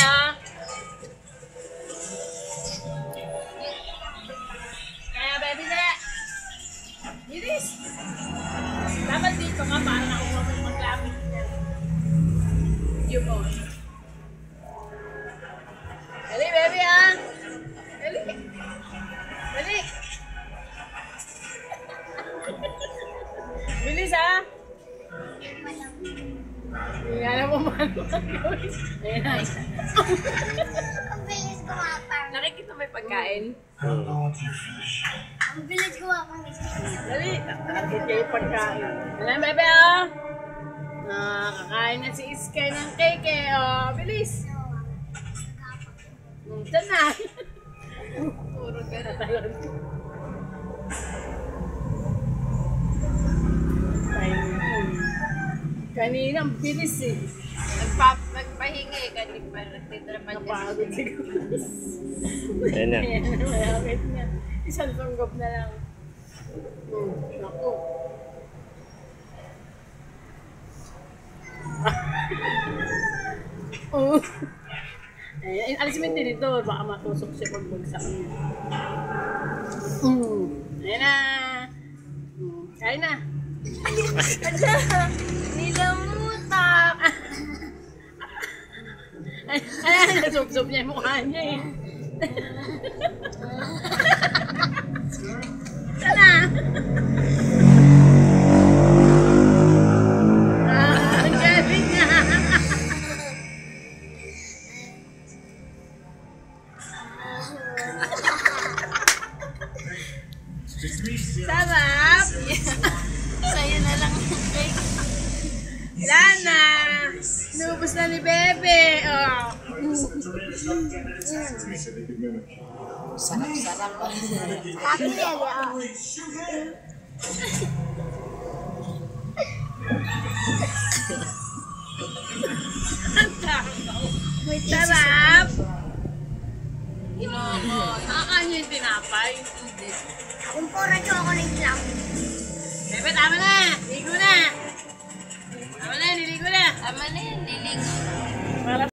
ah. Kaya, baby na. Bilis. Dapat dito ka para nakuha mo maglamit niya. Yun mo. Dali, baby ah. Dali. Dali. Bilis ah. Hindi nga na pumahan mo ang gawin. Ayan na. Ang bilis kumapang. Nakikita may pagkain. Ang bilis kumapang. Dali. Nakikita niya yung pagkain. Alam, bebe oh. Kakain na si Iskay ng cake oh. Bilis. Diyan na. Puro ka na talon. Kanina, ang bilis eh. Nagpahingi, kanina pa nagtitrapan Napagod siguro. Ayan na. Ayan na, malapit na. Isang tunggap na lang. Naku. Oh. Ayan, alis mo yung tinidor. Baka matusok siya pag bagsak niya. Ayan na. Kain na. Nilamutak. Ayan, nasub-sub niya yung mukha niya eh. Sana! Ang galing niya! Sarap! Sa'yo na lang. Lana! Nubos na ni Bebe! Oh. Sarap-sarap. Happy yan ah. Sarap! Ginoo. Nakakain niyo yung tinapay. Yung puro chocolate lang. Bebe, tama na! Ligo na! Tama na, niligo na! Tama na yan, niligo.